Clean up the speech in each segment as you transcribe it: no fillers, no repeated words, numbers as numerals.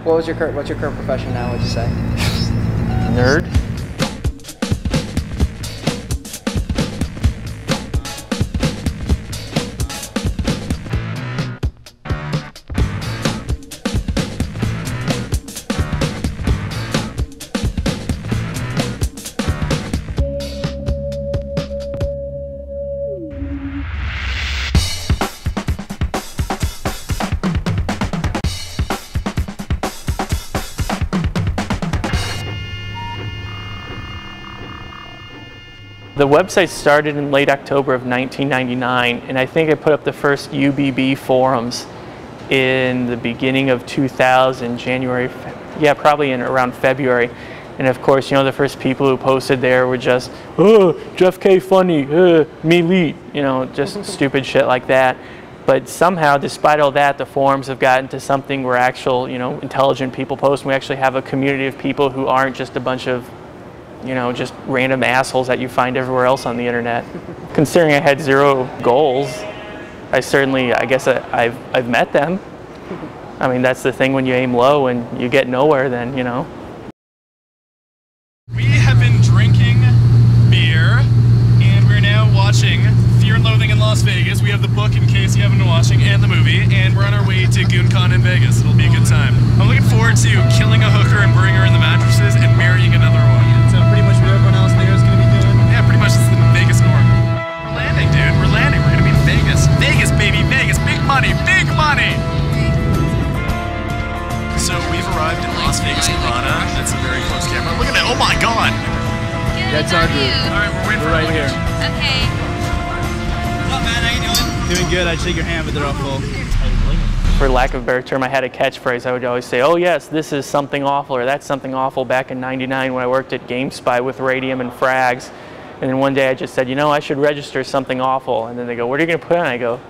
What's your current profession now, would you say? Nerd. The website started in late October of 1999, and I think I put up the first UBB forums in the beginning of 2000, January, yeah, probably in around February. And of course, you know, the first people who posted there were just, oh, Jeff K funny, me lead, you know, just stupid shit like that. But somehow, despite all that, the forums have gotten to something where actual, you know, intelligent people post, and we actually have a community of people who aren't just a bunch of, you know, just random assholes that you find everywhere else on the internet. Considering I had zero goals, I guess I've met them. I mean, that's the thing when you aim low and you get nowhere, then, you know. We have been drinking beer, and we're now watching Fear and Loathing in Las Vegas. We have the book in case you haven't been watching, and the movie, and we're on our way to GoonCon in Vegas. It'll be a good time. I'm looking forward to killing a hooker and burying her in the mattresses and marrying another one. So pretty much what everyone else there is going to be doing? Yeah, pretty much it's the Vegas norm. We're landing, dude. We're landing. We're going to be in Vegas. Vegas, baby. Vegas. Big money. Big money. So we've arrived in Las Vegas, Nevada. That's a very close camera. Look at that. Oh my God. Good, That's our group. All right, we're waiting for right here. Okay. What's up, man? How you doing? Doing good. I'd shake your hand, but they're all full. For lack of a better term, I had a catchphrase. I would always say, oh yes, this is something awful, or that's something awful, back in '99 when I worked at GameSpy with Radium and Frags. And then one day I just said, you know, I should register something awful. And then they go, what are you going to put on? I go,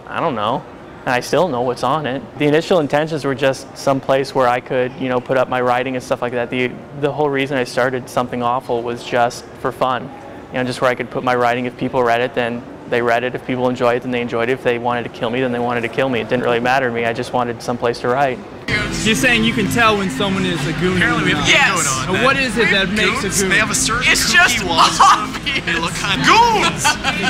I don't know. And I still don't know what's on it. The initial intentions were just some place where I could, you know, put up my writing and stuff like that. The whole reason I started Something Awful was just for fun. You know, just where I could put my writing. If people read it, then they read it. If people enjoyed it, then they enjoyed it. If they wanted to kill me, then they wanted to kill me. It didn't really matter to me. I just wanted some place to write. You're saying you can tell when someone is a goon. Apparently we have a game going on. And what is it that makes a Goons, goon? They have a certain It's just obvious. They look kind of goons.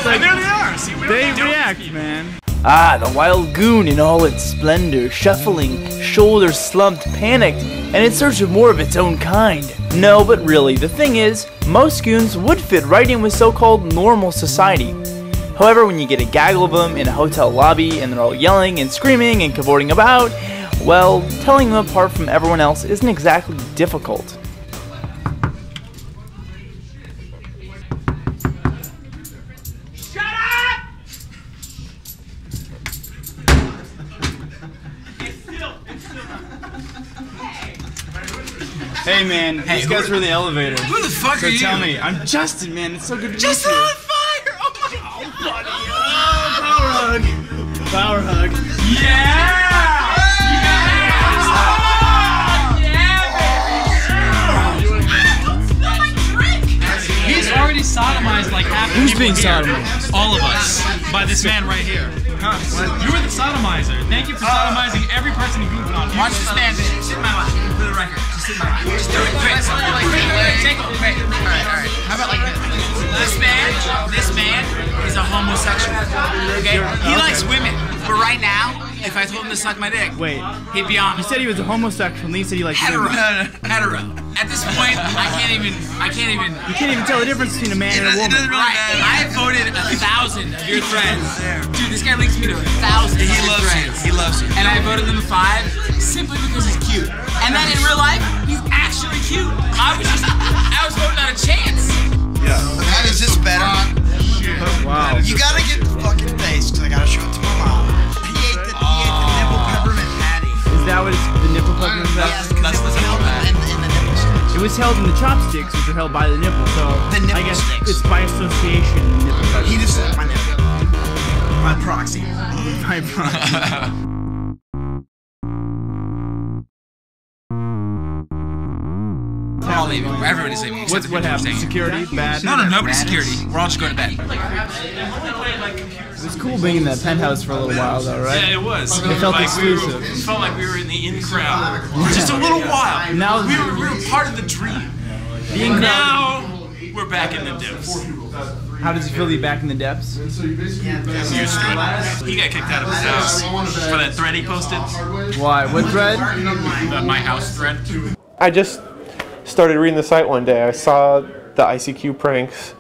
And there they are. See, we don't They have to deal with react, people. man. Ah, the wild goon in all its splendor, shuffling, shoulders slumped, panicked, and in search of more of its own kind. No, but really, the thing is, most goons would fit right in with so-called normal society. However, when you get a gaggle of them in a hotel lobby and they're all yelling and screaming and cavorting about, well, telling them apart from everyone else isn't exactly difficult. Hey, man, these guys were in the elevator. Who the fuck So are you? tell me, I'm Justin, man. It's so good to meet Justin you. on fire! Oh my God! Power hug. Power hug. He's already sodomized like half the Who's people being here. sodomized? All of us. By this man right here. You were the sodomizer. Thank you for sodomizing every person in GoonCon. Watch this man sit in my lap. For the record. Just sit in my lap. Just do it. Quick. Take it. Wait. Alright. How about like this? This man is a homosexual. Okay? He likes women. But right now, if I told him to suck my dick, Wait, he'd be on you said he was a homosexual, and then you said he liked hetero. women. Hetero. At this point, I can't even. You can't even tell the difference between a man and a woman. Right. I have voted 1,000 of your friends. Dude, this guy links me to 1,000 of his friends. He loves you. And I voted them 5 simply because he's cute. And then in real life, he's actually cute. I was voting on a chance. Yeah. How is this better? Wow. You gotta get the fucking face, because I gotta show it to my mom. He ate the nipple peppermint patty. Is that what it's the nipple peppermint? Yes, that's the nipple patty. In the nipple sticks. It was held in the chopsticks, which are held by the nipple, so The nipple I guess sticks. it's by association. Nipple peppermint. He just said my nipple. My proxy. By proxy. leaving. Everybody's leaving. Except the What people who are happened? staying. Security? Bad? No, nobody's security. We're all just going to bed. It was cool being in that penthouse for a little while, though, right? Yeah, it was. It felt exclusive. It felt like we were in the in crowd. Just a little while. Now we were part of the dream. Now we're back in the depths. How does it feel to be back in the depths? Used to it. He got kicked out of his house for that thread he posted. Why? What thread? The My House thread. I just started reading the site one day. I saw the ICQ pranks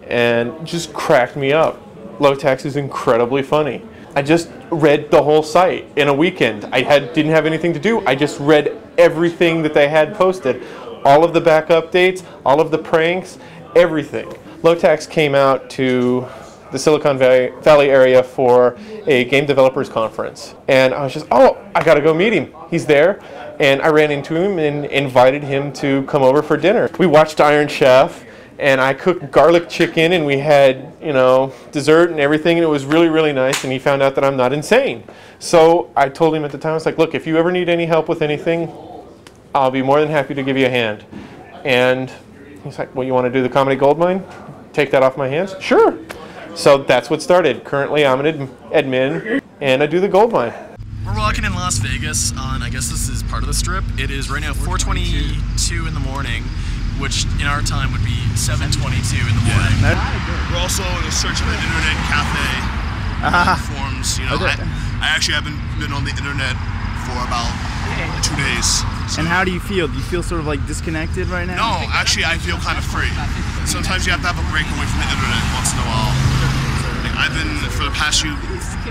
and it just cracked me up. Low Tax is incredibly funny. I just read the whole site in a weekend. I didn't have anything to do. I just read everything that they had posted. All of the back updates, all of the pranks, everything. Low Tax came out to the Silicon Valley area for a game developers conference. And I was just, oh, I gotta go meet him. He's there. And I ran into him and invited him to come over for dinner. We watched Iron Chef and I cooked garlic chicken and we had, you know, dessert and everything, and it was really, really nice, and he found out that I'm not insane. So I told him at the time, I was like, look, if you ever need any help with anything, I'll be more than happy to give you a hand. And he's like, well, you want to do the Comedy Goldmine? Take that off my hands? Sure. So that's what started. Currently, I'm an admin, and I do the Goldmine. We're walking in Las Vegas on, I guess this is part of the Strip. It is right now 4:22 in the morning, which in our time would be 7:22 in the morning. We're also in search of an internet cafe forums. You know, I actually haven't been on the internet for about 2 days. And how do you feel? Do you feel sort of like disconnected right now? No, actually I feel kind of free. Sometimes you have to have a break away from the internet once in a while. Like I've been, for the past few,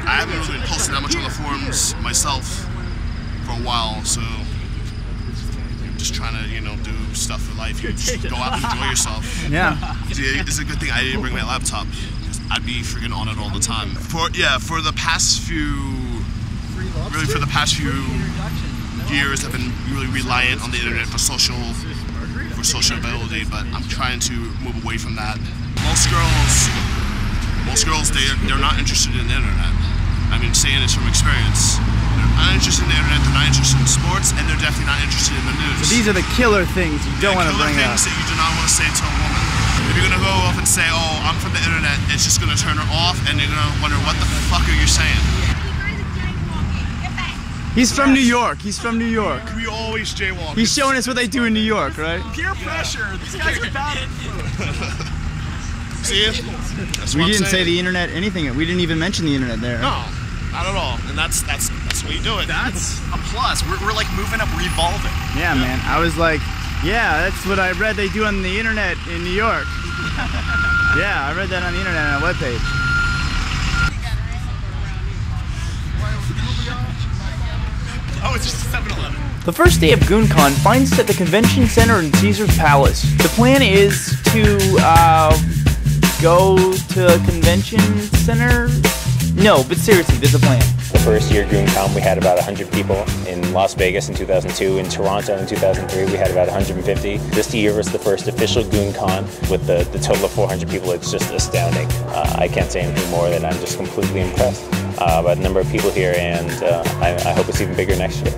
I haven't really been posting that much on the forums myself for a while, so I'm just trying to, you know, do stuff for life. You just go out and enjoy yourself. Yeah. It's a good thing I didn't bring my laptop. I'd be freaking on it all the time. For the past few years, I've been really reliant on the internet for sociability, but I'm trying to move away from that. Most girls, they're not interested in the internet. I mean, saying this from experience. They're not interested in the internet, they're not interested in sports, and they're definitely not interested in the news. So these are the killer things you don't want to bring up. Killer things that you do not want to say to a woman. If you're gonna go off and say, oh, I'm from the internet, it's just gonna turn her off, and you're gonna wonder, what the fuck are you saying? He's from New York. He's from New York. We always jaywalk. He's showing us what they do in New York, right? Peer pressure. These guys are about it. See it? We didn't say the internet anything. We didn't even mention the internet there. No, not at all. And that's the way you do it. That's a plus. We're like moving up, revolving. Yeah, man. I was like, yeah, that's what I read they do on the internet in New York. Yeah, I read that on the internet on a webpage. Oh, it's just 7-Eleven. The first day of GoonCon finds us at the convention center in Caesar's Palace. The plan is to, go to a convention center? No, but seriously, there's a plan. The first year GoonCon, we had about 100 people. In Las Vegas in 2002, in Toronto in 2003, we had about 150. This year was the first official GoonCon with the total of 400 people. It's just astounding. I can't say anything more than I'm just completely impressed by the number of people here, and I hope it's even bigger next year.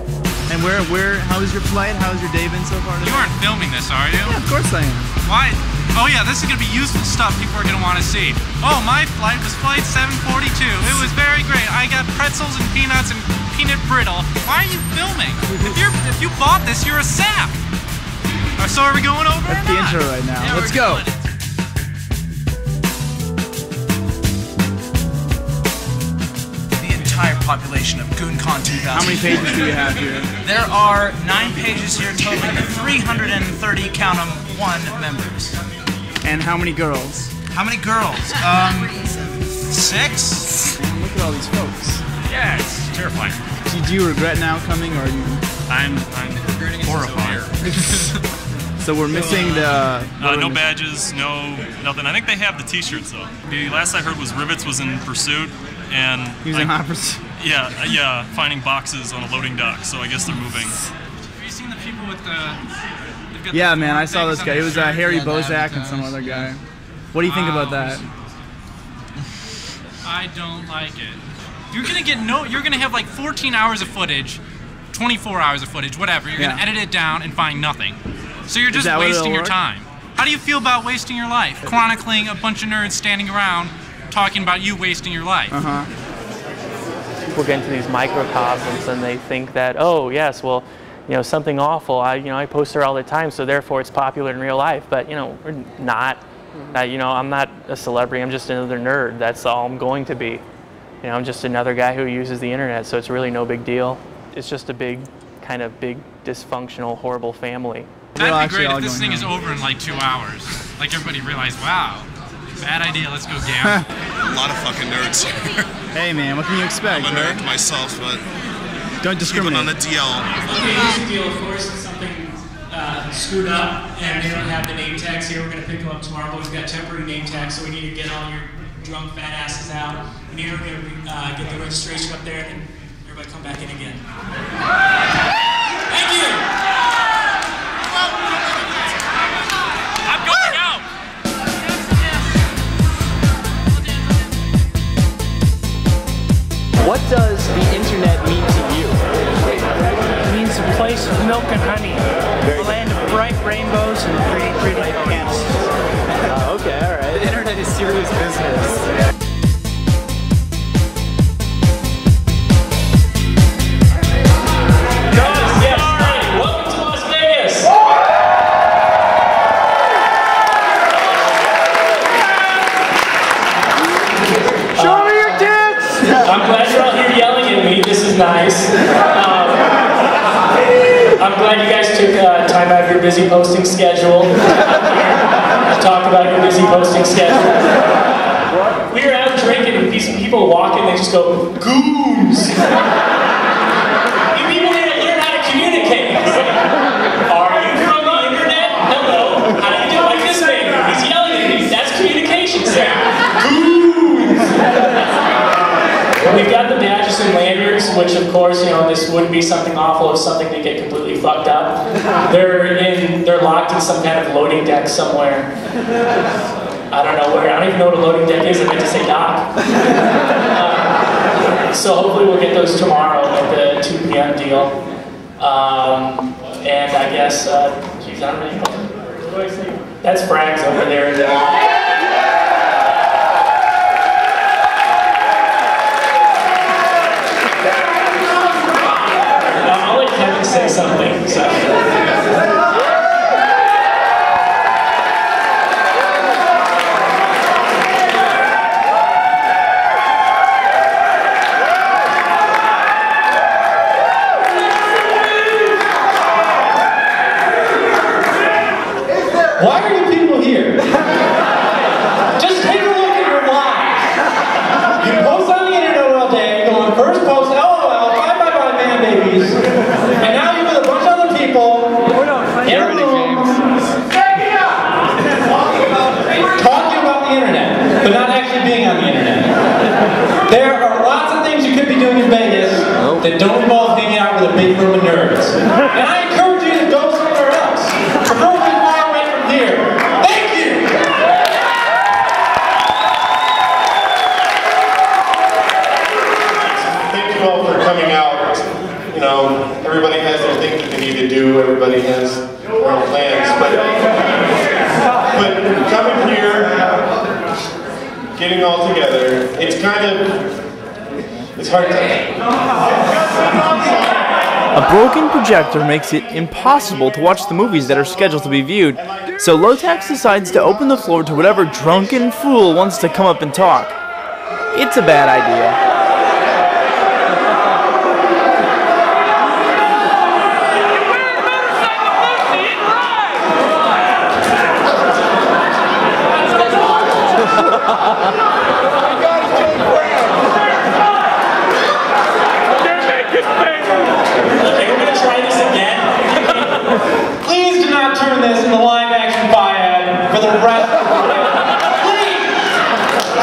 And how was your flight? How was your day been so far? You aren't filming this, are you? Yeah, of course I am. Why? Oh yeah, this is gonna be useful stuff people are gonna want to see. Oh, my flight was flight 742. It was very great. I got pretzels and peanuts and peanut brittle. Why are you filming? If you bought this, you're a sap. So are we going over? That's the intro right now. Yeah, let's go. Population of GoonCon 2000. How many pages do you have here? There are 9 pages here, totaling 330, count them, 1 members. And how many girls? How many girls? 6? Man, look at all these folks. Yeah, it's terrifying. Do you regret now coming, or are you? I'm horrified. So we're missing the... no badges, no nothing. I think they have the t-shirts though. The last I heard was Rivets was in pursuit, and he was in hot pursuit. Yeah, finding boxes on a loading dock. So I guess they're moving. Have you seen the people with the? Yeah, man, I saw this guy. It was Harry Bozak and some other guy. What do you think about that? I don't like it. You're gonna have like 14 hours of footage, 24 hours of footage, whatever. You're gonna edit it down and find nothing. So you're just that what wasting it'll your work? time. How do you feel about wasting your life? Chronicling a bunch of nerds standing around talking about you wasting your life. People get into these microcosms and they think that, oh yes, well, you know, something awful. I post there all the time, so therefore it's popular in real life. But you know, we're not. You know, I'm not a celebrity. I'm just another nerd. That's all I'm going to be. You know, I'm just another guy who uses the internet. So it's really no big deal. It's just a big, kind of big, dysfunctional, horrible family. That'd be great if this thing is over in like 2 hours. Like everybody realized, wow, bad idea. Let's go gamble. A lot of fucking nerds here. Hey man, what can you expect? I'm a nerd myself, but don't discriminate. Keep it on the DL. The basic deal, of course, is something screwed up, and they don't have the name tags here. We're going to pick them up tomorrow, but we've got temporary name tags, so we need to get all your drunk fat asses out. We need to get the registration up there, and then everybody come back in again. Thank you! I'm going out! What does the internet mean to you? It means a place of milk and honey, a land of bright rainbows and pretty candles. Okay, all right. The internet is serious business. I'm glad you're all here yelling at me. This is nice. I'm glad you guys took time out of your busy posting schedule to talk about your busy posting schedule. We were out drinking and these people walk in, they just go, goons! You people need to learn how to communicate. Are you from the internet? Hello. How do you do like this man? He's yelling at me. That's communication, sir. Goons! We've got the badges and lanyards, which of course, you know, this wouldn't be something awful if something did get completely fucked up. They're locked in some kind of loading deck somewhere. I don't know where. I don't even know what a loading deck is. I meant to say dock. So hopefully we'll get those tomorrow at the 2 p.m. deal. And I guess, geez, I don't know. What do I say? That's Frags over there. I'll let Kevin say something. So. Why are you people here? Just take a look at your lives. You post on the internet all day, go on first post, LOL, bye man babies. And now you're with a bunch of other people in a room talking about the internet, but not actually being on the internet. There are lots of things you could be doing in Vegas that don't involve hanging out with a big group of nerds. And I encourage you to go somewhere else. Preferably far away from here. Thank you! Thank you all for coming out. You know, everybody has their things that they need to do. Everybody has their own plans. But coming here, getting all together, it's kind of, it's hard to... A broken projector makes it impossible to watch the movies that are scheduled to be viewed, so Lotax decides to open the floor to whatever drunken fool wants to come up and talk. It's a bad idea. Please do not turn this into live action biad for the rest of the day. Please!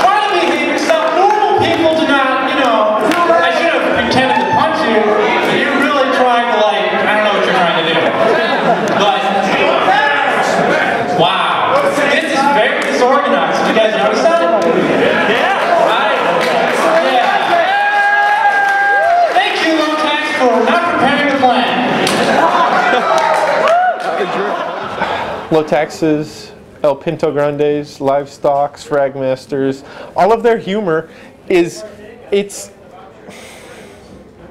Try to behave yourself. Normal people do not Low Taxes, El Pinto Grandes, Livestocks, Fragmasters, all of their humor is, it's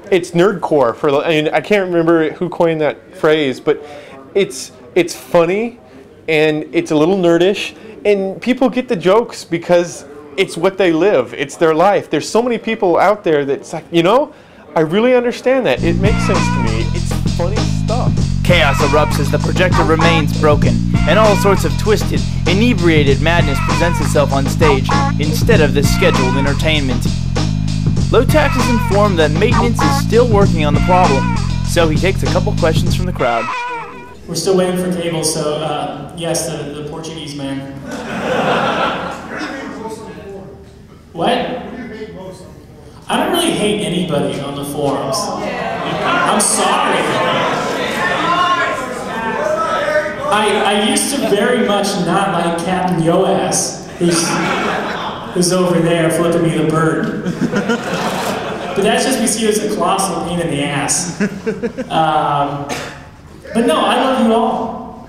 nerdcore. I mean, I can't remember who coined that phrase, but it's funny and it's a little nerdish, and people get the jokes because it's what they live. It's their life. There's so many people out there that's like, you know, I really understand that. It makes sense to me. It's funny stuff. Chaos erupts as the projector remains broken, and all sorts of twisted, inebriated madness presents itself on stage instead of the scheduled entertainment. Low Tax is informed that maintenance is still working on the problem, so he takes a couple questions from the crowd. We're still waiting for cable, so yes, the Portuguese man. What? I don't really hate anybody on the forums. I'm sorry. I used to very much not like Captain Yoass, who's over there flipping me the bird. But that's just because he was a colossal pain in the ass. But no, I love you all.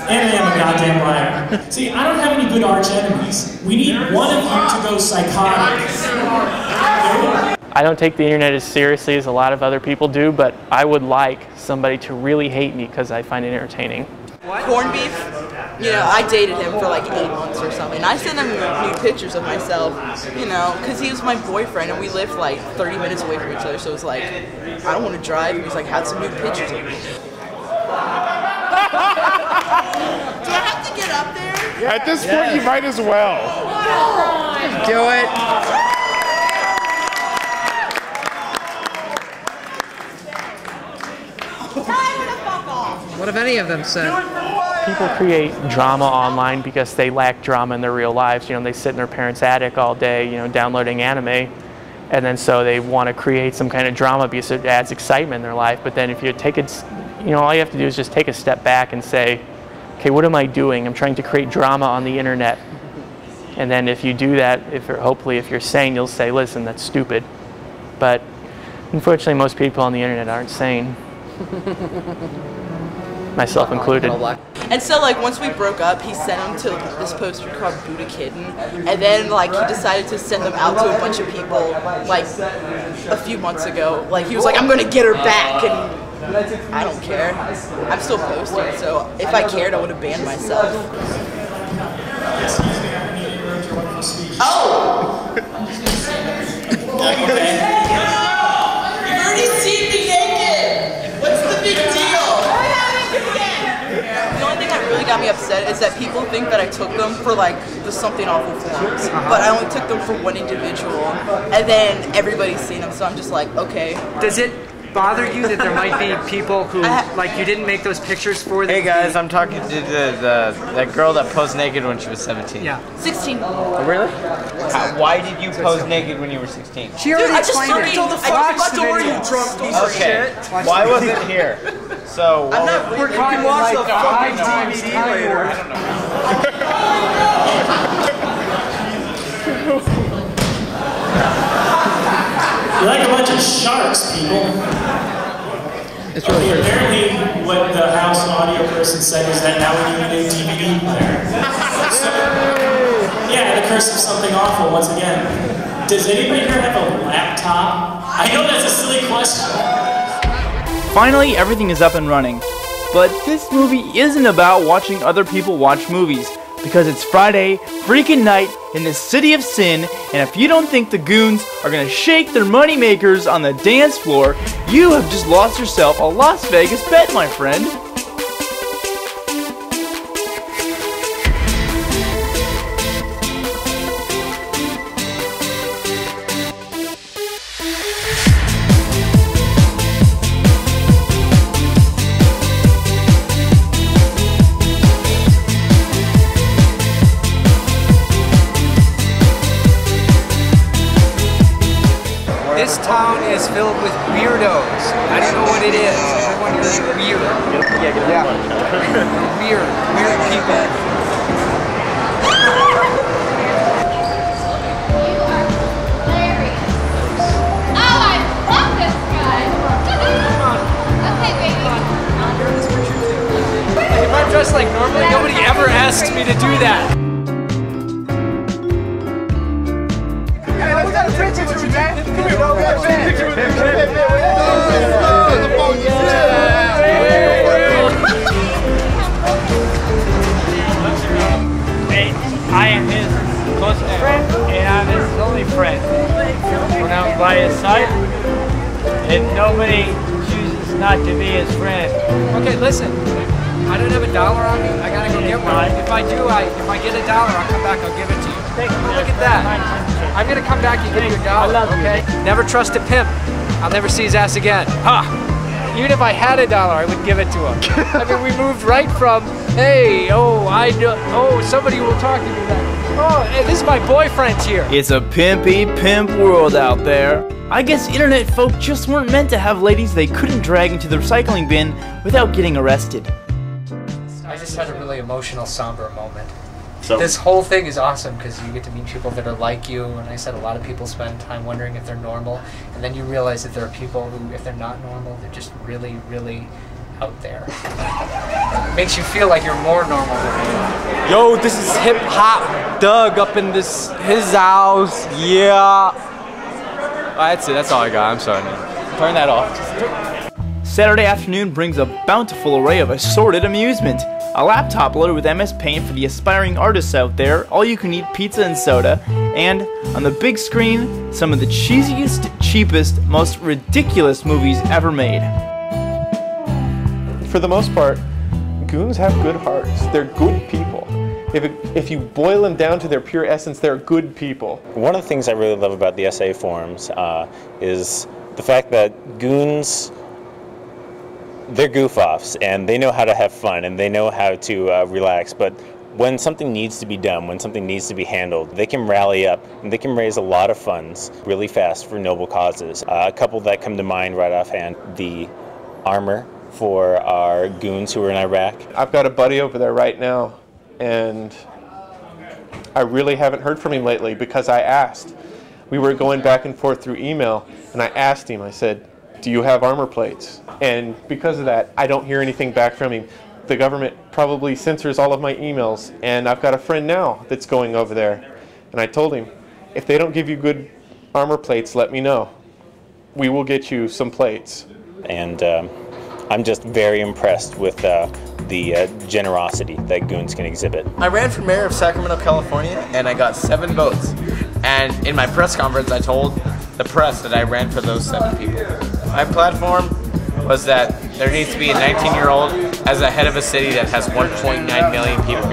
And I am a goddamn liar. See, I don't have any good arch enemies. We need one of you to go psychotic. I don't take the internet as seriously as a lot of other people do, but I would like somebody to really hate me because I find it entertaining. Corned beef, you know, I dated him for like 8 months or something. I sent him nude pictures of myself, you know, because he was my boyfriend and we lived like 30 minutes away from each other, so it was like, I don't want to drive. He was like, had some nude pictures of me. Do I have to get up there? Yeah. At this point, you might as well. Do it. What have any of them said? People create drama online because they lack drama in their real lives. You know, they sit in their parents' attic all day, you know, downloading anime, and then so they want to create some kind of drama because it adds excitement in their life. But then if you take it, you know, all you have to do is just take a step back and say, okay, what am I doing? I'm trying to create drama on the internet. And then if you do that, hopefully if you're sane, you'll say, listen, that's stupid. But unfortunately, most people on the internet aren't sane. Myself included. And so like once we broke up, he sent them to this poster called Buddha Kitten, and then like he decided to send them out to a bunch of people like a few months ago. Like he was like, I'm gonna get her back, and I don't care. I'm still posting, so if I cared, I would have banned myself. Oh! You've already seen me naked! What's the big deal? The only thing that really got me upset is that people think that I took them for like the Something Awful forums, but I only took them for one individual, and then everybody's seen them, so I'm just like, okay. Does it bother you that there might be people who, like, you didn't make those pictures for them? Hey guys, I'm talking to that girl that posed naked when she was 17. Yeah. 16. Oh, really? Why did you pose naked when you were 16? She already explained it. Told the fuck story, you drunk piece of shit. Why was it here? So, I'm not we're can watch the fucking DVD later. I don't know. You're like a bunch of sharks, people. It's really okay, apparently, what the house audio person said is that now we need a new DVD player. So, yeah, the curse of Something Awful once again. Does anybody here have a laptop? I know that's a silly question. Finally, everything is up and running. But this movie isn't about watching other people watch movies, because it's Friday freaking night in the city of sin, and if you don't think the goons are gonna shake their moneymakers on the dance floor, you have just lost yourself a Las Vegas bet, my friend. This town is filled with weirdos. I don't know what it is. Everyone here is weird. Yeah. Weird people. Oh, I love this guy. me to do that. I am his closest friend, and I'm his only friend. When I'm by his side, and nobody chooses not to be his friend. Okay, listen. I don't have $1 on me. I gotta go get one. If I do, if I get $1, I'll come back. I'll give it to you. Look at that. I'm gonna come back and give you $1. Okay. Never trust a pimp. I'll never see his ass again. Ha! Even if I had $1, I would give it to him. I mean, we moved right from, hey, somebody will talk to me like, oh, hey, this is my boyfriend here. It's a pimpy pimp world out there. I guess internet folk just weren't meant to have ladies they couldn't drag into the recycling bin without getting arrested. I just had a really emotional, somber moment. So this whole thing is awesome because you get to meet people that are like you, and I said a lot of people spend time wondering if they're normal, and then you realize that there are people who, if they're not normal, they're just really, really out there. It makes you feel like you're more normal than you. Yo, this is Hip Hop Doug up in his house, yeah. That's it, that's all I got, I'm sorry man. Turn that off. Saturday afternoon brings a bountiful array of assorted amusement. A laptop loaded with MS Paint for the aspiring artists out there, all-you-can-eat pizza and soda, and, on the big screen, some of the cheesiest, cheapest, most ridiculous movies ever made. For the most part, goons have good hearts. They're good people. If you boil them down to their pure essence, they're good people. One of the things I really love about the SA forums is the fact that goons, they're goof-offs, and they know how to have fun, and they know how to relax, but when something needs to be done, when something needs to be handled, they can rally up, and they can raise a lot of funds really fast for noble causes. A couple that come to mind right offhand, the armor for our goons who are in Iraq. I've got a buddy over there right now, and I really haven't heard from him lately because I asked. We were going back and forth through email, and I asked him, I said, do you have armor plates? And because of that, I don't hear anything back from him. The government probably censors all of my emails, and I've got a friend now that's going over there. And I told him, if they don't give you good armor plates, let me know. We will get you some plates. And I'm just very impressed with the generosity that goons can exhibit. I ran for mayor of Sacramento, California, and I got 7 votes. And in my press conference, I told the press that I ran for those 7 people. My platform was that there needs to be a 19-year-old as the head of a city that has 1.9 million people.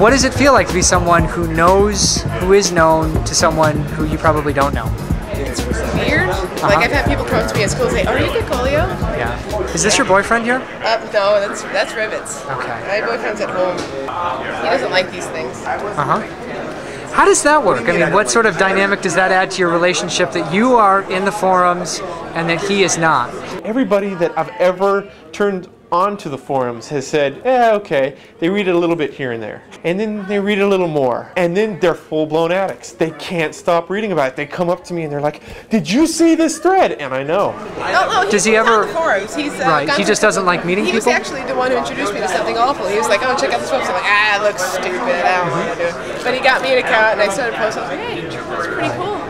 What does it feel like to be someone who knows, who is known to someone who you probably don't know? It's weird. Like I've had people come up to me at school and say, "Oh, are you Coolio?" Yeah. Is this your boyfriend here? No, that's Rivets. Okay. My boyfriend's at home. He doesn't like these things. How does that work? I mean, what sort of dynamic does that add to your relationship that you are in the forums and that he is not? Everybody that I've ever turned onto the forums has said, okay, they read it a little bit here and there. And then they read a little more. And then they're full-blown addicts. They can't stop reading about it. They come up to me and they're like, did you see this thread? And I know. No, does he ever? Not the forums. He's right. He just doesn't like meeting people? He was actually the one who introduced me to something awful. He was like, oh, check out this website. I'm like, it looks stupid. I don't want to do it. But he got me an account and I started posting. I was like, hey, that's pretty cool.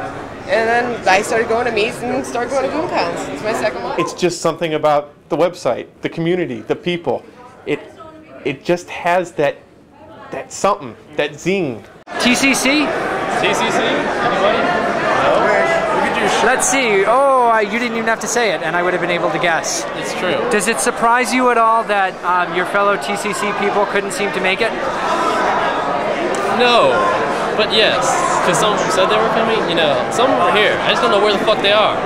And then I started going to meets and started going to GoonCons. It's my second one. It's just something about the website, the community, the people. It just has that something, that zing. TCC? TCC? Anybody? No? Let's see. Oh, you didn't even have to say it, and I would have been able to guess. It's true. Does it surprise you at all that your fellow TCC people couldn't seem to make it? No, but yes. Because some of them said they were coming, some of them are here. I just don't know where the fuck they are.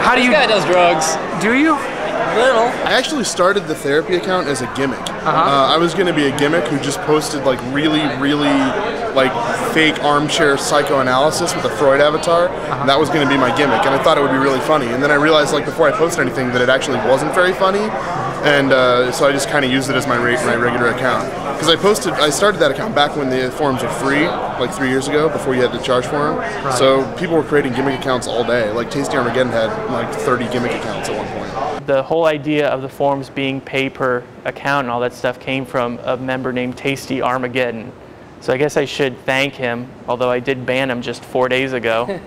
How do you? This guy does drugs. Do you? Little. I actually started the therapy account as a gimmick. I was going to be a gimmick who just posted like really fake armchair psychoanalysis with a Freud avatar. And that was going to be my gimmick, and I thought it would be really funny. And then I realized, like, before I posted anything, that it actually wasn't very funny. And so I just kind of used it as my regular account. Because I started that account back when the forums were free, like 3 years ago, before you had to charge for them. Right. So people were creating gimmick accounts all day. Like Tasty Armageddon had like 30 gimmick accounts at one point. the whole idea of the forums being pay per account and all that stuff came from a member named Tasty Armageddon. So I guess I should thank him, although I did ban him just 4 days ago.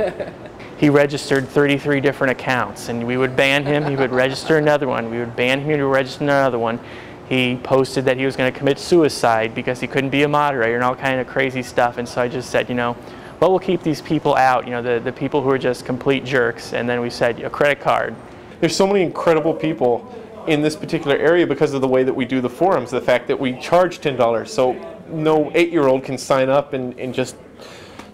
He registered 33 different accounts, and we would ban him, he would register another one, we would ban him, he would register another one. He posted that he was going to commit suicide because he couldn't be a moderator and all kind of crazy stuff, and so I just said, you know, well, we'll keep these people out, you know, the people who are just complete jerks, and then we said, a credit card. There's so many incredible people in this particular area because of the way that we do the forums, the fact that we charge $10, so no 8-year-old can sign up and just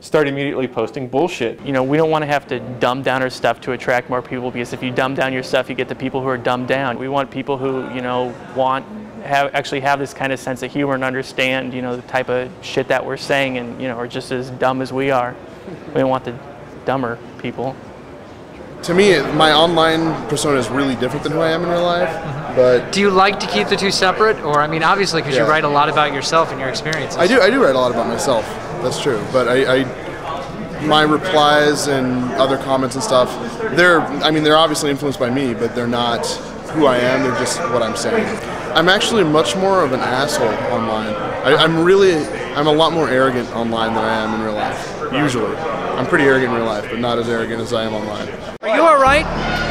start immediately posting bullshit. You know, we don't want to have to dumb down our stuff to attract more people, because if you dumb down your stuff, you get the people who are dumbed down. We want people who, you know, actually have this kind of sense of humor and understand, you know, the type of shit that we're saying, and, you know, are just as dumb as we are. We don't want the dumber people. To me, my online persona is really different than who I am in real life. But do you like to keep the two separate, or I mean, obviously, because you write a lot about yourself and your experiences. I do write a lot about myself. That's true. But my replies and other comments and stuff, they're obviously influenced by me, but they're not who I am. They're just what I'm saying. I'm actually much more of an asshole online. I'm a lot more arrogant online than I am in real life. Usually, I'm pretty arrogant in real life, but not as arrogant as I am online. Are you all right?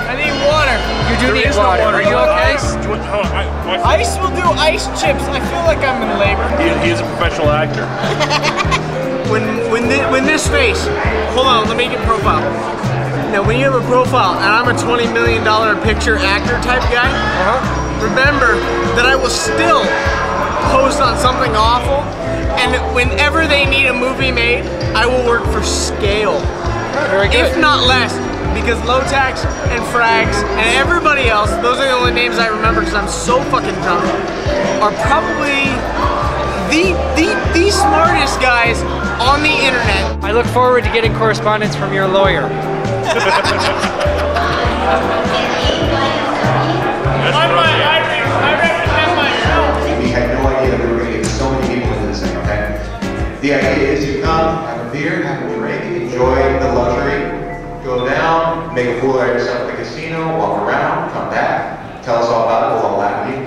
I need water. You do need water. Are you okay? Ice will do ice chips. I feel like I'm in labor. He is a professional actor. when this face, hold on, let me get profile. Now, when you have a profile, and I'm a $20 million picture actor type guy, remember that I will still post on something awful, and whenever they need a movie made, I will work for scale. Very good. If not less, because Low-Tax and Frags and everybody else, those are the only names I remember because I'm so fucking drunk, are probably the smartest guys on the internet. I look forward to getting correspondence from your lawyer. We had no idea that we were going to get so many people into this thing, okay? The idea is you come, have a beer, have a drink, enjoy the luxury, go down, make a fool out of yourself at the casino, walk around, come back, tell us all about it, we'll all laugh at you.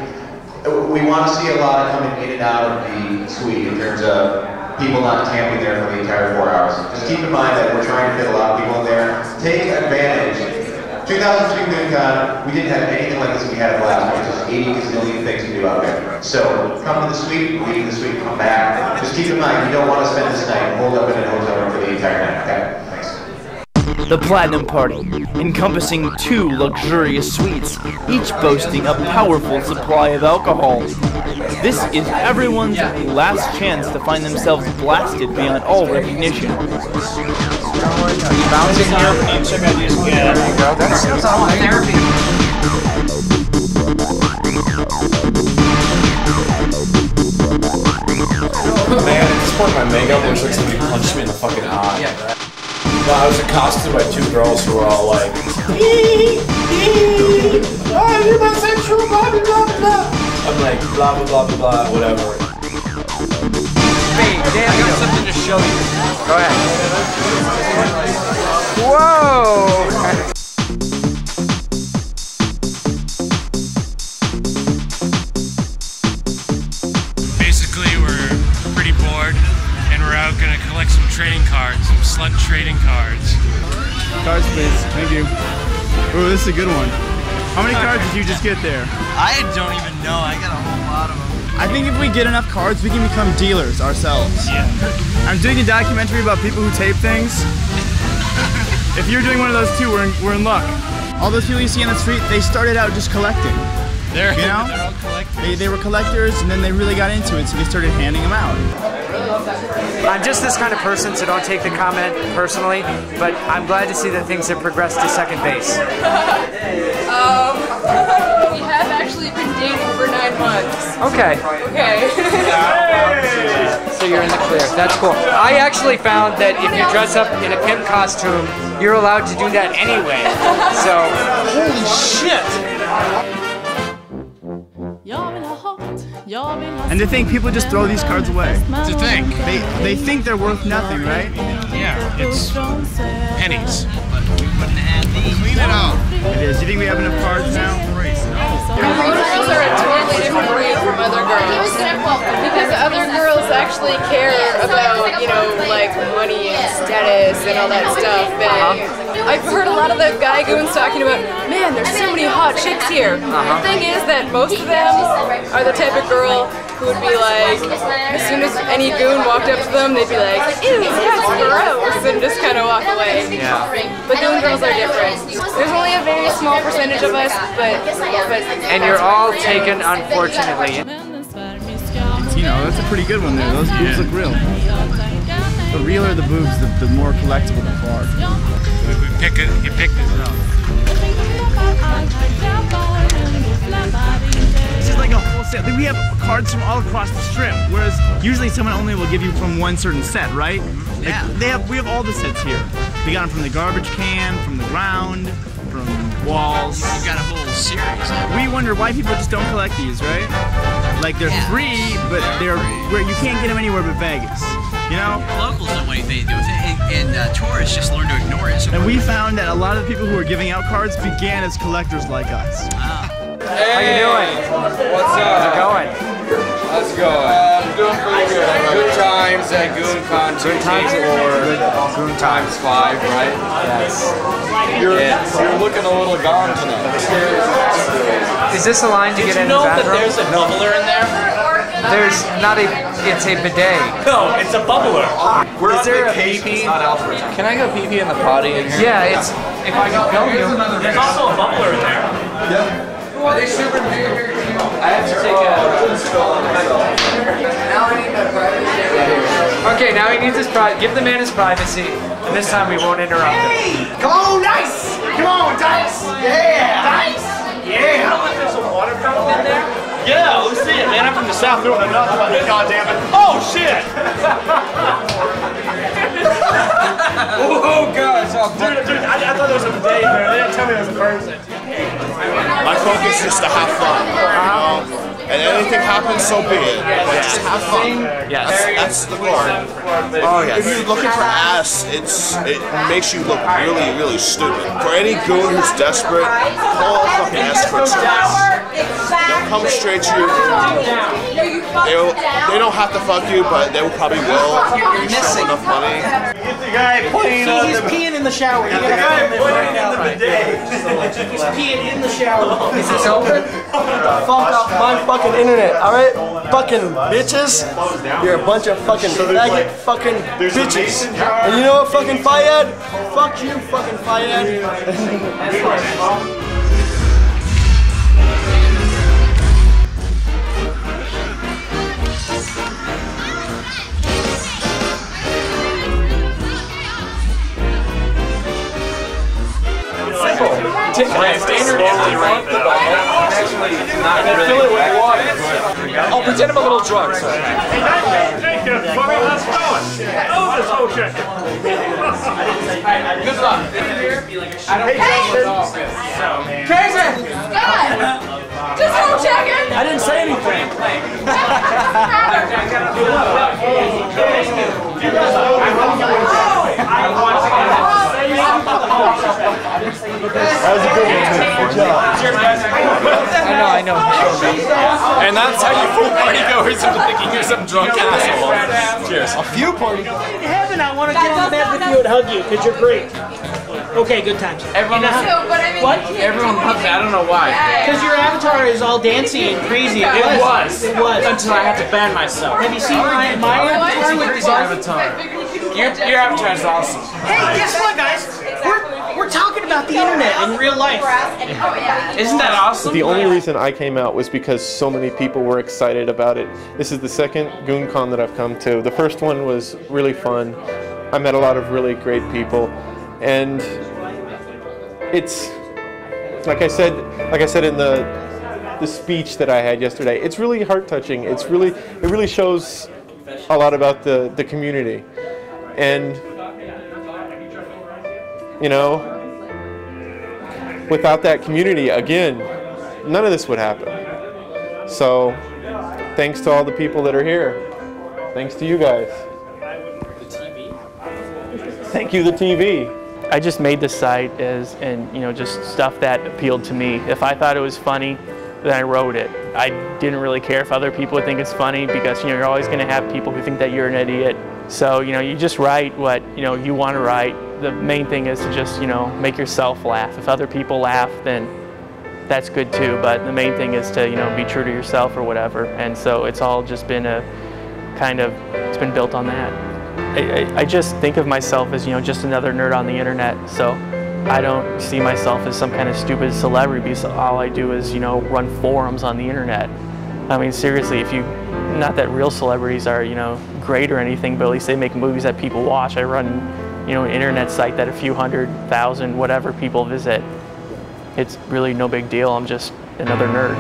We want to see a lot of coming in and out of the suite in terms of people not camping there for the entire 4 hours. Just keep in mind that we're trying to fit a lot of people in there. Take advantage. 2003 GoonCon, we didn't have anything like this we had at last. We had just 80 gazillion things to do out there. So come to the suite, leave the suite, come back. Just keep in mind, you don't want to spend this night holed up in a hotel room for the entire night, okay? Thanks. The Platinum Party, encompassing 2 luxurious suites, each boasting a powerful supply of alcohol. This is everyone's last chance to find themselves blasted beyond all recognition. Bouncing here, there you go. That sounds like therapy. Man, at this point my makeup looks like somebody punched me in the fucking eye. No, I was accosted by 2 girls who were all like, you're bisexual, blah, blah, blah, blah. I'm like, blah, blah, blah, blah, blah, whatever. Hey, Dan, I got something to show you. Go ahead. Whoa! Basically, we're pretty bored, and we're out gonna collect some trading cards, some slut trading cards. Cards, please. Thank you. Ooh, this is a good one. How many cards did you just get there? I don't even know. I got a whole lot of them. I think if we get enough cards, we can become dealers ourselves. Yeah. I'm doing a documentary about people who tape things. If you're doing one of those too, we're in luck. All those people you see on the street, they started out just collecting. They're all collectors. They were collectors, and then they really got into it, so they started handing them out. I'm just this kind of person, so don't take the comment personally, but I'm glad to see that things have progressed to second base. We have actually been dating for 9 months. Okay. Okay. So you're in the clear. That's cool. I actually found that if you dress up in a pimp costume, you're allowed to do that anyway. So, holy shit! And to think people just throw these cards away. To think. They think they're worth nothing, right? Yeah, it's pennies. Clean it out. It is. Do you think we have enough cards now? Girls are a totally different breed from other girls. Because other girls actually care about, you know, like money and status and all that stuff. And I've heard a lot of the guy goons talking about, man, there's so many hot chicks here. The thing is that most of them are the type of girl who would be like, as soon as any goon walked up to them, they'd be like, ew, that's gross, and just kind of walk away. Yeah. But goon girls are different. There's only a very small percentage of us, but And you're all taken, unfortunately. You know, that's a pretty good one there. Those boobs look real. The realer the boobs, the more collectible the card. You pick this up. This is like a whole set. We have cards from all across the strip, whereas usually someone only will give you from one certain set, right? Yeah. Like we have all the sets here. We got them from the garbage can, from the ground, from walls. You've got a whole series. We wonder why people just don't collect these, right? Like they're free, but they're where you can't get them anywhere but Vegas. You know? Locals don't want anything to do with it, and tourists just learn to ignore it. So and we found that a lot of the people who are giving out cards began as collectors like us. Wow. How you doing? What's up? How's it going? How's it going? Doing pretty good. Good times at GoonCon 2 or Goon times 5, right? Yes. You're looking a little gone tonight. Is this a line to get in the bathroom? That there's a bubbler in there? There's not a, it's a bidet. No, it's a bubbler. Is there a pee-pee? Can I go pee-pee in the potty in here? Yeah, it's, if I could go here. There's also a bubbler in there. Yeah. Are they super new? I have to take Okay, now he needs his privacy. Give the man his privacy, and this time we won't interrupt him. Come on, Dice! Come on, Dice! Yeah! Dice! Yeah! How about there's a water fountain in there? Yeah, let's see it, man. I'm from the South. There was nothing about it. God damn it. Oh, shit! Oh, God. Dude, I thought there was a bidet in there. They didn't tell me there was a person. My focus is to have fun, you know? And anything happens, so be it. But just have fun. Yes. That's the goal. Oh, yes. If you're looking for ass, it makes you look really, really stupid. For any goon who's desperate, call a fucking escort service. They'll come straight to your room. They don't have to fuck you, but they probably will if you show them enough money. Get the guy playing on He's peeing in the shower. You gotta film him right now. He's peeing in the shower. Is this open? Fuck off my fucking internet, alright? Fucking bitches. You're a bunch of fucking faggot fucking bitches. And you know what, fucking Fayed? Fuck you, fucking Fayed. Standard empty football. Actually, not really. Fill it with water. Oh, pretend I'm a little drunk. So. Hey, Jacob, how's it going? Oh, this whole chicken. Good luck. Crazy! God! Just double checking! I didn't say anything. That was a good one, good job. I know. And that's how you fool party goers into thinking you're some drunk asshole. Cheers. A few party. In heaven, I want to get on the bed with you and hug you because you're great. Okay, good times. Everyone, What? everyone loves it. I don't know why. Because your avatar is all dancy and crazy. It was. Until I had to ban myself. Have you seen my avatar with Crazy avatar. Your avatar is awesome. Hey, guess what, guys? We're talking about the internet in real life. Isn't that awesome? The only reason I came out was because so many people were excited about it. This is the second GoonCon that I've come to. The first one was really fun. I met a lot of really great people, and it's like I said in the speech that I had yesterday. It's really heart-touching. It really shows a lot about the community, and you know, without that community, again, none of this would happen. So, thanks to all the people that are here. Thanks to you guys. Thank you, the TV. I just made the site and you know, just stuff that appealed to me. If I thought it was funny, then I wrote it. I didn't really care if other people would think it's funny because, you know, you're always going to have people who think that you're an idiot. So, you know, you just write what, you know, you want to write. The main thing is to just, you know, make yourself laugh. If other people laugh, then that's good too. But the main thing is to, you know, be true to yourself or whatever. And so it's all just been a kind of, it's been built on that. I just think of myself as, you know, just another nerd on the internet. So I don't see myself as some kind of stupid celebrity because all I do is, you know, run forums on the internet. I mean, seriously, if you, not that real celebrities are, you know, great or anything, but at least they make movies that people watch. I run, you know, an internet site that a few 100,000, whatever people visit. It's really no big deal. I'm just another nerd.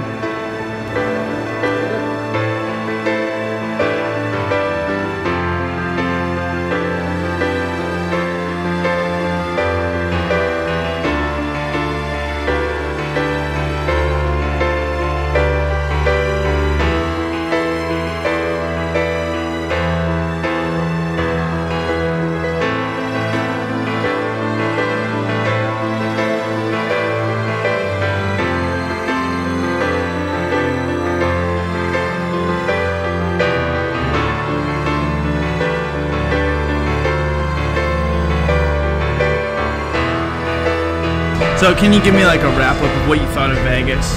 So can you give me like a wrap up of what you thought of Vegas,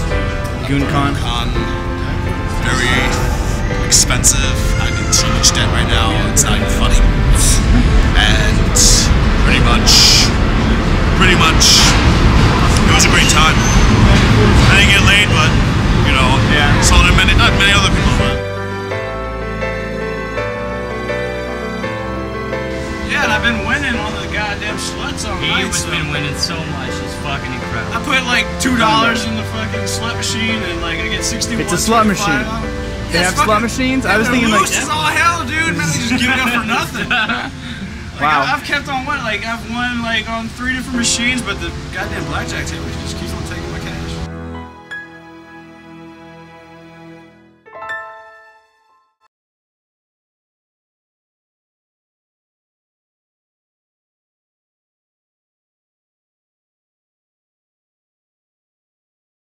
GoonCon? Very expensive. I'm in so much debt right now, it's not even funny. And pretty much, it was a great time. I didn't get laid, but, you know, so did many other people. Yeah, and I've been winning on the goddamn sluts all night. He's been winning so much, it's fucking incredible. I put like $2 in the fucking slut machine and like I get 61. It's a slut machine. They have slot machines? I was thinking like... It's all hell, dude. Man, they just give it up for nothing. Wow. I've kept on winning. Like, I've won like on 3 different machines, but the goddamn blackjack table just keeps on taking